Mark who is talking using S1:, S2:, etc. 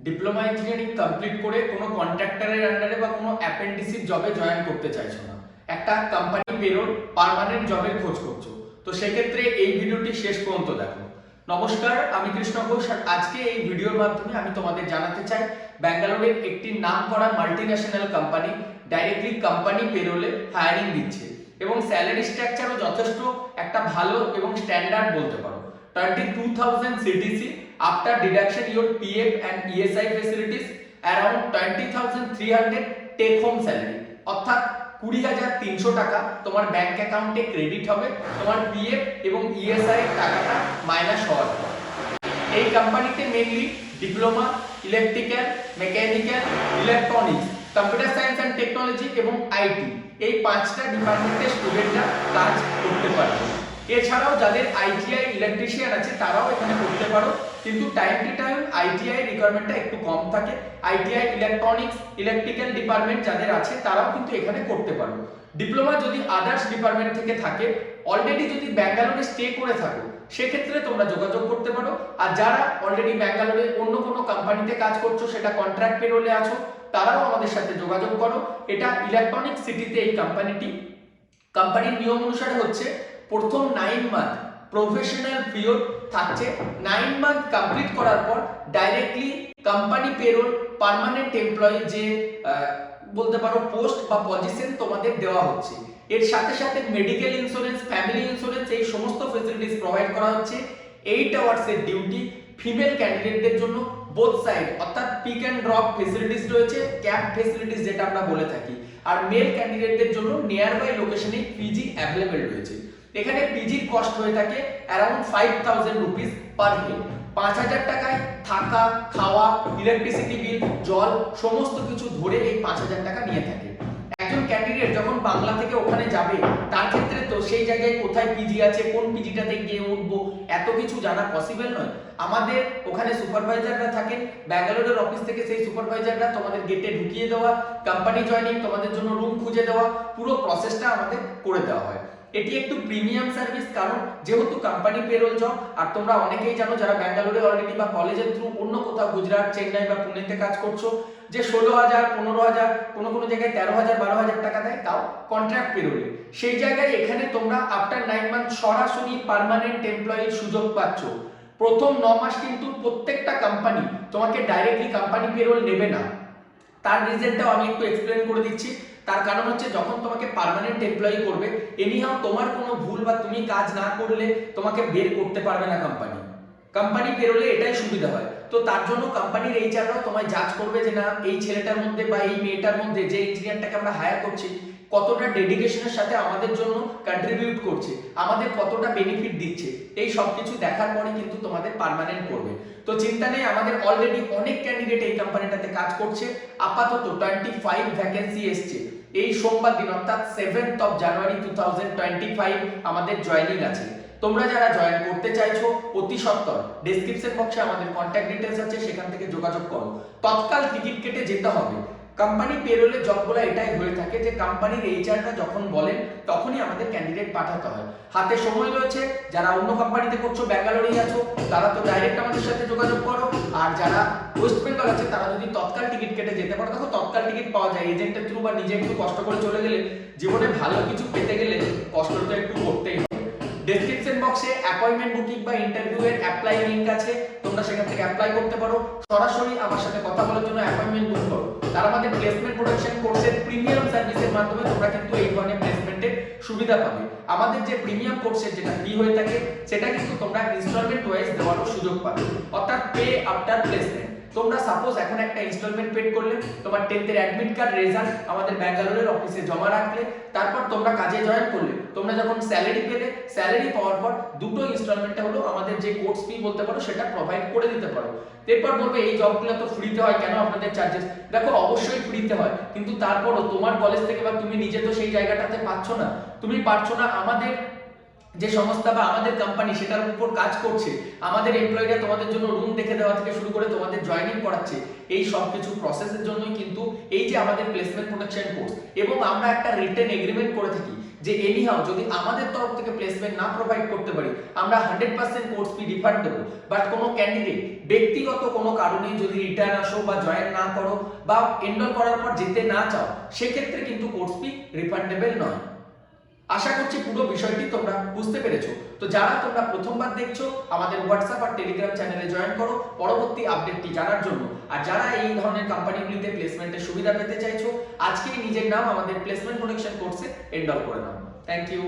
S1: Diploma engineering complete করে কোনো কন্ট্রাক্টরের আন্ডারে বা কোনো অ্যাপেন্ডিসিভ জবে জয়েন করতে চাইছো না, একটা কোম্পানি পেরোল পার্মানেন্ট জবের খোঁজ করছো, তো সেক্ষেত্রে এই ভিডিওটি শেষ পর্যন্ত দেখো। নমস্কার, আমি কৃষ্ণ ঘোষ আর আজকে এই ভিডিওর মাধ্যমে আমি তোমাদের জানাতে চাই ব্যাঙ্গালোরের একটি নামকরা মাল্টিন্যাশনাল কোম্পানি ডাইরেক্টলি কোম্পানি পেরোলে হায়ারিং দিচ্ছে এবং স্যালারি স্ট্রাকচারও যথেষ্ট একটা ভালো এবং স্ট্যান্ডার্ড বলতে পারো। 22,000 CTC after deduction your PF and ESI facilities, around 20,300 take home salary, অর্থাৎ 20,300 টাকা তোমার ব্যাংক অ্যাকাউন্টে ক্রেডিট হবে তোমার পিএফ এবং ইএসআই টাকাটা মাইনাস হওয়ার পর। এই কোম্পানিতে mainly diploma, electrical, mechanical, electronics, computer science and technology এবং আইটি এই পাঁচটা ডিপার্টমেন্টের স্টুডেন্টরা কাজ করতে পারবে। এছাড়াও যাদের আইটিআই ইলেকট্রিশিয়ান আছে তারাও এখানে করতে পারো, কিন্তু টাইম টু টাইম আইটিআই রিকোয়ারমেন্টটা একটু কম থাকে। আইটিআই ইলেকট্রনিক্স, ইলেকট্রিক্যাল ডিপার্টমেন্ট যাদের আছে তারাও কিন্তু এখানে করতে পারো। ডিপ্লোমা যদি আদার্স ডিপার্টমেন্ট থেকে থাকে, অলরেডি যদি ব্যাঙ্গালোরে স্টে করে থাকো সেক্ষেত্রে তোমরা যোগাযোগ করতে পারো। আর যারা অলরেডি ব্যাঙ্গালোরে অন্য কোনো কোম্পানিতে কাজ করছো, সেটা কন্ট্রাক্ট পেরোলে আছো, তারাও আমাদের সাথে যোগাযোগ করো। এটা ইলেকট্রনিক সিটিতে এই কোম্পানির নিয়ম অনুসারে হচ্ছে প্রথম 9 মান্থ প্রফেশনাল পিরিয়ড থাকছে। 9 মান্থ কমপ্লিট করার পর directly company payroll permanent employee যে বলতে পারো পোস্ট বা পজিশন তোমাদের দেওয়া হচ্ছে। এর সাথে সাথে মেডিকেল ইন্স্যুরেন্স, ফ্যামিলি ইন্স্যুরেন্স এই সমস্ত ফ্যাসিলিটিস প্রোভাইড করা হচ্ছে। 8 আওয়ার্সের ডিউটি ফিমেল ক্যান্ডিডেটদের জন্য বোথ সাইড, অর্থাৎ পিক অ্যান্ড ড্রপ ফ্যাসিলিটিস রয়েছে, ক্যাব ফ্যাসিলিটিস যেটা আমরা বলে থাকি। আর মেল ক্যান্ডিডেটদের জন্য নিয়ার বাই লোকেশনে পিজি অ্যাভেলেবেল রয়েছে। এখানে পিজির কস্ট হয়ে থাকে অ্যারাউন্ড 5,000 রুপিস পার হেড। 5,000 টাকায় থাকা, খাওয়া, ইলেকট্রিসিটি বিল, জল সমস্ত কিছু ধরে এই 5,000 টাকা নিয়ে থাকে। একজন ক্যান্ডিডেট যখন বাংলা থেকে ওখানে যাবে তার ক্ষেত্রে তো সেই জায়গায় কোথায় পিজি আছে, কোন পিজিটাতে গিয়ে উঠবো, এত কিছু জানা পসিবল নয়। আমাদের ওখানে সুপারভাইজাররা থাকেন ব্যাঙ্গালোরের অফিস থেকে, সেই সুপারভাইজাররা তোমাদের গেটে ঢুকিয়ে দেওয়া, কোম্পানি জয়েনিং, তোমাদের জন্য রুম খুঁজে দেওয়া, পুরো প্রসেসটা আমাদের করে দেওয়া হয়। এটি একটু প্রিমিয়াম সার্ভিস, কারণ যেহেতু কোম্পানি পেরোল জব। আর তোমরা অনেকেই জানো যারা ব্যাঙ্গালোরে অলরেডি বা কলেজের থ্রু অন্য কোথাও গুজরাট, চেন্নাই বা পুনেতে কাজ করছো, যে 16,000, 15,000, কোনো কোনো জায়গায় 13,000, 12,000 টাকা দেয়, তাও কন্ট্রাক্ট পেরোলে। সেই জায়গায় এখানে তোমরা আফটার 9 মান্থ সরাসরি পার্মানেন্ট এমপ্লয়ির সুযোগ পাচ্ছ। প্রথম 9 মাস কিন্তু প্রত্যেকটা কোম্পানি তোমাকে ডাইরেক্টলি কোম্পানি পেরোল নেবে না। তার রিজনটাও আমি একটু এক্সপ্লেন করে দিচ্ছি। তার কারণ হচ্ছে যখন তোমাকে পার্মানেন্ট এমপ্লয়ি করবে, এনিহাও তোমার কোনো ভুল বা তুমি কাজ না করলে তোমাকে বের করতে পারবে না কোম্পানি পেরোলে এটাই সুবিধা হয়। তো তার জন্য কোম্পানির এইচআররাও তোমায় জাজ করবে যে না, এই ছেলেটার মধ্যে বা এই মেয়েটার মধ্যে যে ইঞ্জিনিয়ারটাকে আমরা হায়ার করছি কতটা ডেডিকেশনের সাথে আমাদের জন্য কন্ট্রিবিউট করছে, আমাদের কতটা বেনিফিট দিচ্ছে, এই সব কিছু দেখার পরে কিন্তু তোমাদের পার্মানেন্ট করবে। তো চিন্তা নেই, আমাদের অলরেডি অনেক ক্যান্ডিডেট এই কোম্পানিটাতে কাজ করছে। আপাতত 25 ভ্যাকেন্সি এসছে। এই সোমবার দিন অর্থাৎ 7th of January 2025 আমাদের জয়েনিং আছে। তোমরা যারা জয়েন করতে চাইছো অতি সত্বর ডেসক্রিপশন বক্সে আমাদের কন্ট্যাক্ট ডিটেইলস আছে, সেখান থেকে যোগাযোগ করো। তৎকাল টিকিট কেটে যেতে হবে। কোম্পানি পেরোলে জবগুলো এটাই হয়ে থাকে যে কোম্পানির এইচআররা যখন বলেন তখনই আমাদের ক্যান্ডিডেট পাঠাতে হয়। হাতে সময় রয়েছে। যারা অন্য কোম্পানিতে করছো, ব্যাঙ্গালোরেই আছো, তারা তো ডাইরেক্ট আমাদের সাথে যোগাযোগ করো। আর যারা ওয়েস্ট বেঙ্গল আছে তারা যদি তৎকাল টিকিট কেটে যেতে পারো, দেখো তৎকাল টিকিট পাওয়া যায় এজেন্টের থ্রু, বা নিজে একটু কষ্ট করে চলে গেলে জীবনে ভালো কিছু পেতে গেলে কষ্ট তো একটু করতেই হবে। ডেসক্রিপশন বক্সে অ্যাপয়েন্টমেন্ট বুকিং বা ইন্টারভিউ এর অ্যাপ্লাই লিংক আছে, তোমরা সেখান থেকে অ্যাপ্লাই করতে পারো। সরাসরি আমার সাথে কথা বলার জন্য অ্যাপয়েন্টমেন্ট বুক করো। তার আমাদের প্লেসমেন্ট প্রোডাকশন কোর্সের প্রিমিয়াম সার্ভিসের মাধ্যমে তোমরা কিন্তু এই ধরনের প্লেসমেন্টের সুবিধা পাবে। আমাদের যে প্রিমিয়াম কোর্সের যেটা ফি হয়ে থাকে সেটা কিন্তু তোমরা ইনস্টলমেন্ট ওয়াইজ দেওয়ারও সুযোগ পাবে, অর্থাৎ পে আফটার প্লেসমেন্ট। তোমরা সাপোজ এখন একটা ইনস্টলমেন্ট পেড করলে, তোমার 10th এর অ্যাডমিট কার্ড রেজাল্ট আমাদের ব্যাঙ্গালোরের অফিসে জমা রাখলে, তারপর তোমরা কাজে জয়েন করলে, তোমরা যখন স্যালারি পেলে, স্যালারি পাওয়ার পর দুটো ইনস্টলমেন্টটা হলো আমাদের যে কোর্স ফি বলতে পারো সেটা প্রোভাইড করে দিতে পারো। এরপর বলবে এই জবগুলো তো ফ্রিতে হয়, কেন আপনাদের চার্জেস? দেখো অবশ্যই ফ্রিতে হয়, কিন্তু তারপরও তোমার কলেজ থেকে বা তুমি নিজে তো সেই জায়গাটাতে পাচ্ছ না। তুমি পারছো না, আমাদের যে সংস্থা বা আমাদের কোম্পানি সেটার উপর কাজ করছে, আমাদের এমপ্লয়িরা তোমাদের জন্য রুম দেখে দেওয়া থেকে শুরু করে তোমাদের জয়েনিং করাচ্ছে, এই সব কিছু প্রসেসের জন্যই কিন্তু এই যে আমাদের প্লেসমেন্ট প্রোটেকশন কোর্স। এবং আমরা একটা রিটেন এগ্রিমেন্ট করে থাকি যে এনিহাও যদি আমাদের তরফ থেকে প্লেসমেন্ট না প্রোভাইড করতে পারি আমরা 100% কোর্স ফি রিফান্ড দেবো। বাট কোনো ক্যান্ডিডেট ব্যক্তিগত কোনো কারণে যদি রিটার্ন আসো বা জয়েন না করো বা এনরোল করার পর যেতে না চাও, সেক্ষেত্রে কিন্তু কোর্স ফি রিফান্ডেবল নয়। আশা করছি পুরো বিষয়টি তোমরা বুঝতে পেরেছো। তো যারা তোমরা প্রথমবার দেখছো আমাদের হোয়াটসঅ্যাপ আর টেলিগ্রাম চ্যানেলে জয়েন করো পরবর্তী আপডেটটি জানার জন্য। আর যারা এই ধরনের কোম্পানিগুলিতে প্লেসমেন্টের সুবিধা পেতে চাইছো, আজকেই নিজের নাম আমাদের প্লেসমেন্ট কানেকশন কোর্সে এনরোল করে নাও। Thank you.